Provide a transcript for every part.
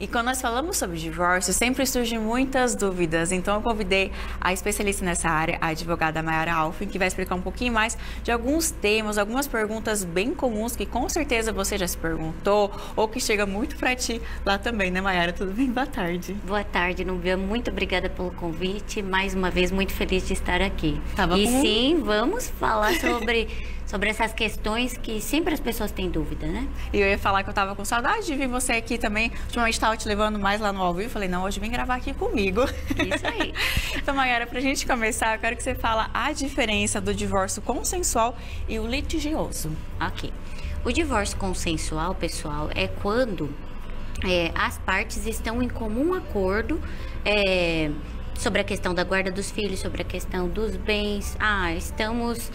E quando nós falamos sobre divórcio, sempre surgem muitas dúvidas. Então, eu convidei a especialista nessa área, a advogada Mayara Alfim, que vai explicar um pouquinho mais de alguns temas, algumas perguntas bem comuns que com certeza você já se perguntou ou que chega muito para ti lá também, né, Mayara? Tudo bem? Boa tarde. Boa tarde, Núbia. Muito obrigada pelo convite. Mais uma vez, muito feliz de estar aqui. Sim, vamos falar sobre essas questões que sempre as pessoas têm dúvida, né? E eu ia falar que eu tava com saudade de vir você aqui também. Ultimamente estava te levando mais lá no ao vivo. Falei, não, hoje vem gravar aqui comigo. Isso aí. Então, Mayara, pra gente começar, eu quero que você fale a diferença do divórcio consensual e o litigioso. Ok. O divórcio consensual, pessoal, é quando as partes estão em comum acordo sobre a questão da guarda dos filhos, sobre a questão dos bens. Estamos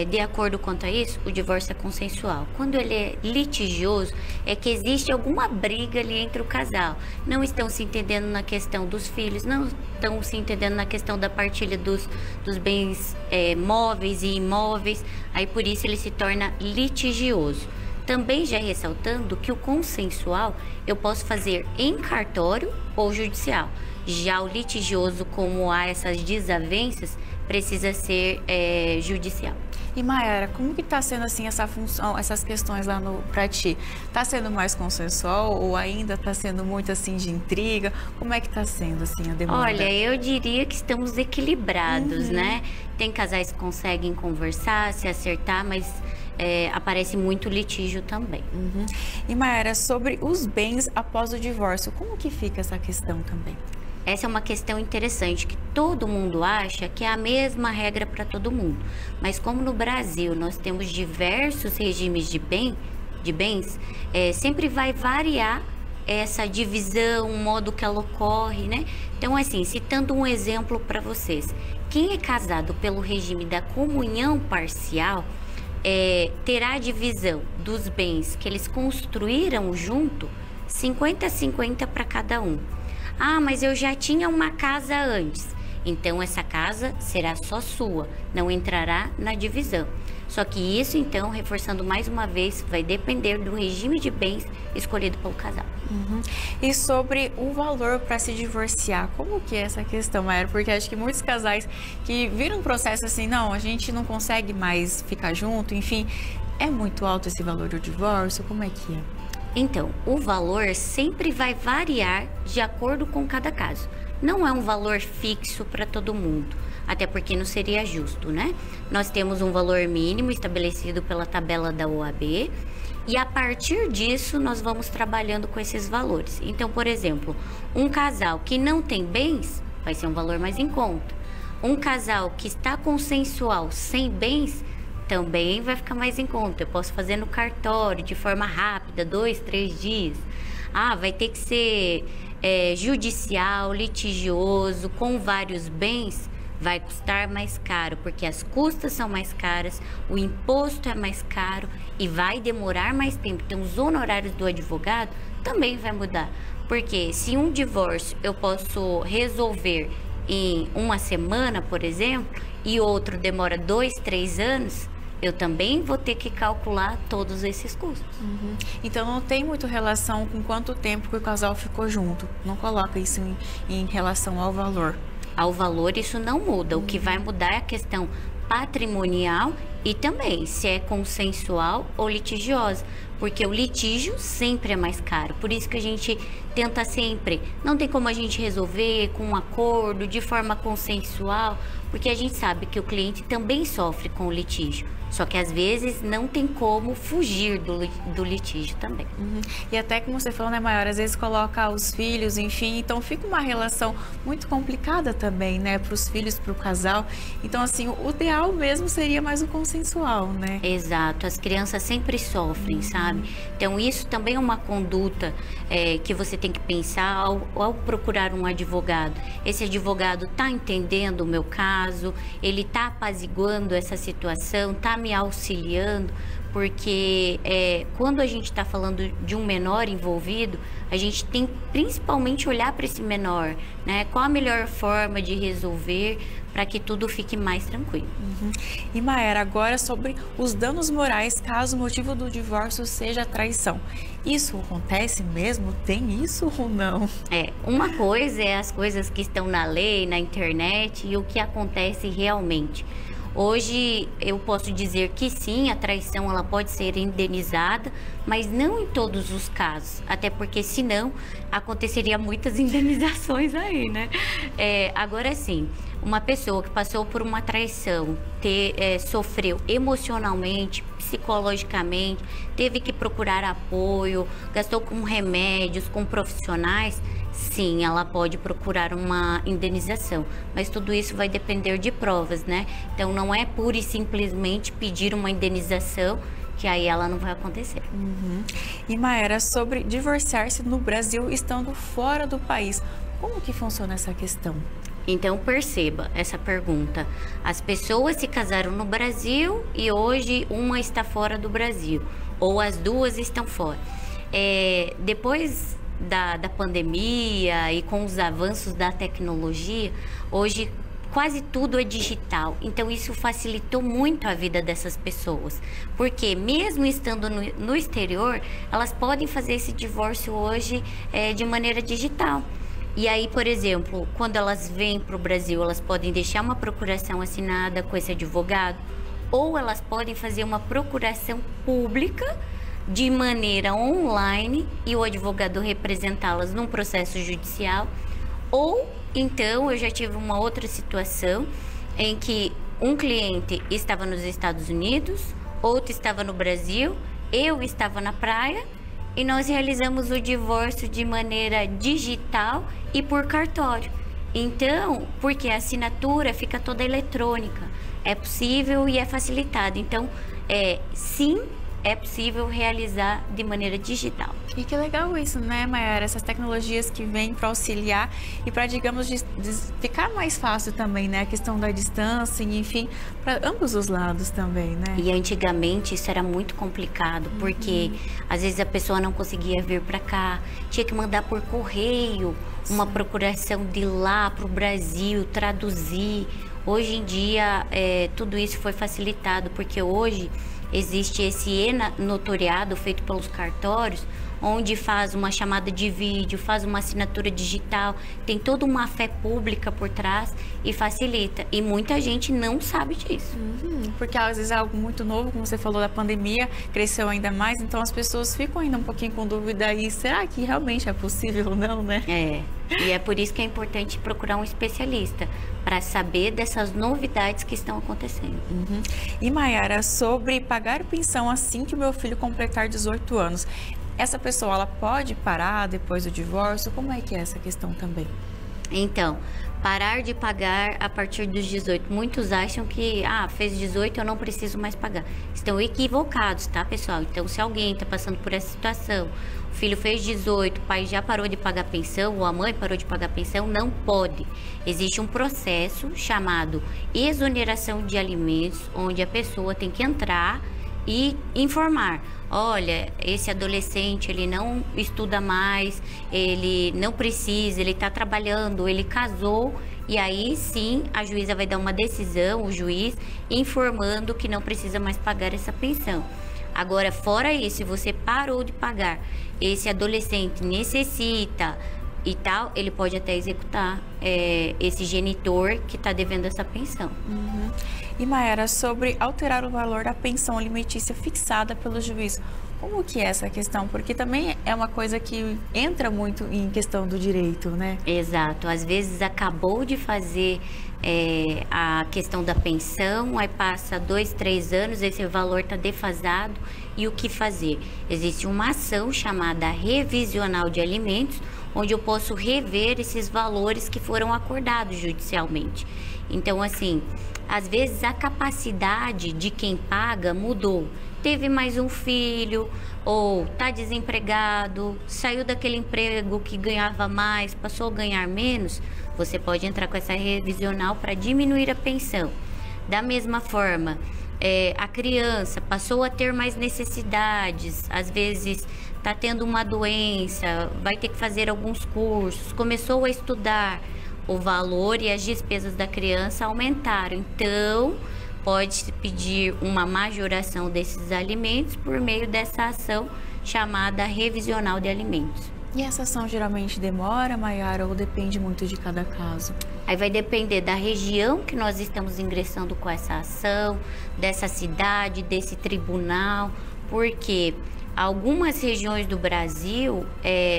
de acordo quanto a isso, o divórcio é consensual. Quando ele é litigioso, é que existe alguma briga ali entre o casal. Não estão se entendendo na questão dos filhos, não estão se entendendo na questão da partilha dos bens móveis e imóveis. Aí, por isso, ele se torna litigioso. Também já ressaltando que o consensual eu posso fazer em cartório ou judicial. Já o litigioso, como há essas desavenças, precisa ser judicial. E Mayara, como que está sendo assim essa função, essas questões lá para ti? Está sendo mais consensual ou ainda está sendo muito assim de intriga? Como é que está sendo assim a demanda? Olha, eu diria que estamos equilibrados, né? Tem casais que conseguem conversar, se acertar, mas aparece muito litígio também. E Mayara, sobre os bens após o divórcio, como que fica essa questão também? Essa é uma questão interessante, que todo mundo acha que é a mesma regra para todo mundo. Mas como no Brasil nós temos diversos regimes de bens, sempre vai variar essa divisão, o modo que ela ocorre, né? Então, assim, citando um exemplo para vocês. Quem é casado pelo regime da comunhão parcial, terá a divisão dos bens que eles construíram junto, 50-50 para cada um. Mas eu já tinha uma casa antes. Então, essa casa será só sua, não entrará na divisão. Só que isso, então, reforçando mais uma vez, vai depender do regime de bens escolhido pelo casal. E sobre o valor para se divorciar, como que é essa questão, Mayara? Porque acho que muitos casais que viram um processo assim, não, a gente não consegue mais ficar junto, enfim, é muito alto esse valor do divórcio, como é que é? Então, o valor sempre vai variar de acordo com cada caso. Não é um valor fixo para todo mundo, até porque não seria justo, né? Nós temos um valor mínimo estabelecido pela tabela da OAB e a partir disso nós vamos trabalhando com esses valores. Então, por exemplo, um casal que não tem bens vai ser um valor mais em conta. Um casal que está consensual sem bens também vai ficar mais em conta. Eu posso fazer no cartório, de forma rápida, 2, 3 dias. Vai ter que ser judicial, litigioso, com vários bens, vai custar mais caro, porque as custas são mais caras, o imposto é mais caro e vai demorar mais tempo. Então, os honorários do advogado também vai mudar. Porque se um divórcio eu posso resolver em uma semana, por exemplo, e outro demora 2, 3 anos, eu também vou ter que calcular todos esses custos. Então, não tem muito relação com quanto tempo que o casal ficou junto. Não coloca isso em relação ao valor. Ao valor, isso não muda. O que vai mudar é a questão patrimonial e também se é consensual ou litigiosa. Porque o litígio sempre é mais caro. Por isso que a gente tenta sempre. Não tem como a gente resolver com um acordo, de forma consensual, porque a gente sabe que o cliente também sofre com o litígio. Só que às vezes não tem como fugir do litígio também. E até como você falou, né, Mayara, às vezes coloca os filhos, enfim, então fica uma relação muito complicada também, né, para os filhos, para o casal. Então, assim, o ideal mesmo seria mais o consensual, né? Exato, as crianças sempre sofrem, sabe? Então, isso também é uma conduta que você tem que pensar ao procurar um advogado. Esse advogado está entendendo o meu caso, ele está apaziguando essa situação, está me auxiliando, porque quando a gente está falando de um menor envolvido, a gente tem principalmente olhar para esse menor, né? Qual a melhor forma de resolver para que tudo fique mais tranquilo. E Maera, agora sobre os danos morais caso o motivo do divórcio seja a traição. Isso acontece mesmo? Tem isso ou não? Uma coisa é as coisas que estão na lei, na internet e o que acontece realmente. Hoje eu posso dizer que sim, a traição ela pode ser indenizada, mas não em todos os casos, até porque senão aconteceria muitas indenizações aí, né? Agora sim, uma pessoa que passou por uma traição, sofreu emocionalmente, psicologicamente, teve que procurar apoio, gastou com remédios, com profissionais, sim, ela pode procurar uma indenização, mas tudo isso vai depender de provas, né? Então não é pura e simplesmente pedir uma indenização que aí ela não vai acontecer. E Maera, sobre divorciar-se no Brasil estando fora do país, como que funciona essa questão? Então perceba essa pergunta. As pessoas se casaram no Brasil e hoje uma está fora do Brasil, ou as duas estão fora. Depois da pandemia e com os avanços da tecnologia, hoje quase tudo é digital. Então isso facilitou muito a vida dessas pessoas, porque mesmo estando no exterior, elas podem fazer esse divórcio hoje de maneira digital. E aí, por exemplo, quando elas vêm para o Brasil, elas podem deixar uma procuração assinada com esse advogado, ou elas podem fazer uma procuração pública de maneira online e o advogado representá-las num processo judicial. Ou então, eu já tive uma outra situação em que um cliente estava nos Estados Unidos, outro estava no Brasil, eu estava na praia, e nós realizamos o divórcio de maneira digital e por cartório. Então, porque a assinatura fica toda eletrônica, é possível e é facilitado. Então, sim, é possível realizar de maneira digital. E que legal isso, né, Maera? Essas tecnologias que vêm para auxiliar e para, digamos, ficar mais fácil também, né? A questão da distância, enfim, para ambos os lados também, né? E antigamente isso era muito complicado, porque às vezes a pessoa não conseguia vir para cá, tinha que mandar por correio uma procuração de lá para o Brasil, traduzir. Hoje em dia, tudo isso foi facilitado, porque hoje existe esse e-notariado feito pelos cartórios, onde faz uma chamada de vídeo, faz uma assinatura digital, tem toda uma fé pública por trás e facilita. E muita gente não sabe disso. Porque às vezes é algo muito novo, como você falou, da pandemia, cresceu ainda mais, então as pessoas ficam ainda um pouquinho com dúvida aí, será que realmente é possível ou não, né? E é por isso que é importante procurar um especialista, para saber dessas novidades que estão acontecendo. E Maiara, sobre pagar pensão assim que o meu filho completar 18 anos, essa pessoa ela pode parar depois do divórcio? Como é que é essa questão também? Então, parar de pagar a partir dos 18. Muitos acham que, fez 18, eu não preciso mais pagar. Estão equivocados, tá, pessoal? Então, se alguém está passando por essa situação, o filho fez 18, o pai já parou de pagar pensão, ou a mãe parou de pagar pensão, não pode. Existe um processo chamado exoneração de alimentos, onde a pessoa tem que entrar e informar: olha, esse adolescente, ele não estuda mais, ele não precisa, ele está trabalhando, ele casou, e aí sim a juíza vai dar uma decisão, o juiz, informando que não precisa mais pagar essa pensão. Agora, fora isso, se você parou de pagar, esse adolescente necessita e tal, ele pode até executar esse genitor que está devendo essa pensão. E Maiara, sobre alterar o valor da pensão alimentícia fixada pelo juiz, como que é essa questão? Porque também é uma coisa que entra muito em questão do direito, né? Exato. Às vezes acabou de fazer a questão da pensão, aí passa 2, 3 anos, esse valor está defasado, e o que fazer? Existe uma ação chamada revisional de alimentos, onde eu posso rever esses valores que foram acordados judicialmente. Então, assim, às vezes a capacidade de quem paga mudou. Teve mais um filho, ou está desempregado, saiu daquele emprego que ganhava mais, passou a ganhar menos, você pode entrar com essa revisional para diminuir a pensão. Da mesma forma, a criança passou a ter mais necessidades, às vezes está tendo uma doença, vai ter que fazer alguns cursos, começou a estudar, o valor e as despesas da criança aumentaram. Então, pode pedir uma majoração desses alimentos por meio dessa ação chamada revisional de alimentos. E essa ação geralmente demora, Maiara, ou depende muito de cada caso? Aí vai depender da região que nós estamos ingressando com essa ação, dessa cidade, desse tribunal, porque algumas regiões do Brasil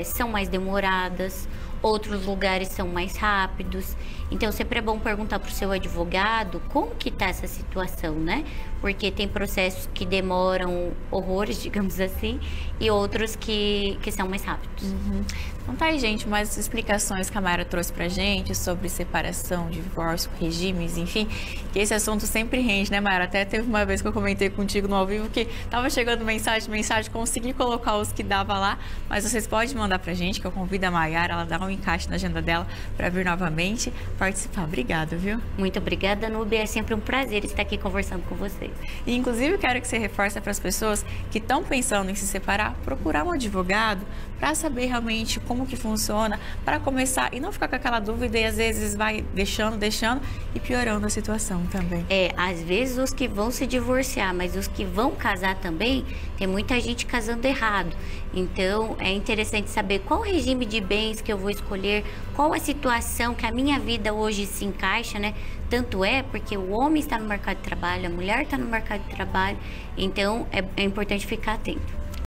são mais demoradas, outros lugares são mais rápidos. Então, sempre é bom perguntar para o seu advogado como que está essa situação, né? Porque tem processos que demoram horrores, digamos assim, e outros que são mais rápidos. Então tá aí, gente, mais explicações que a Maiara trouxe pra gente sobre separação, divórcio, regimes, enfim, que esse assunto sempre rende, né, Maiara? Até teve uma vez que eu comentei contigo no ao vivo que tava chegando mensagem, consegui colocar os que dava lá, mas vocês podem mandar pra gente, que eu convido a Maiara, ela dá um encaixe na agenda dela para vir novamente participar. Obrigada, viu? Muito obrigada, Núbia. É sempre um prazer estar aqui conversando com vocês. E, inclusive, eu quero que você reforce para as pessoas que estão pensando em se separar, procurar um advogado para saber realmente como que funciona, para começar e não ficar com aquela dúvida e às vezes vai deixando e piorando a situação também. Às vezes os que vão se divorciar, mas os que vão casar também, tem muita gente casando errado. Então, é interessante saber qual regime de bens que eu vou escolher, qual a situação que a minha vida hoje se encaixa, né? Tanto é porque o homem está no mercado de trabalho, a mulher está no mercado de trabalho, então é importante ficar atento.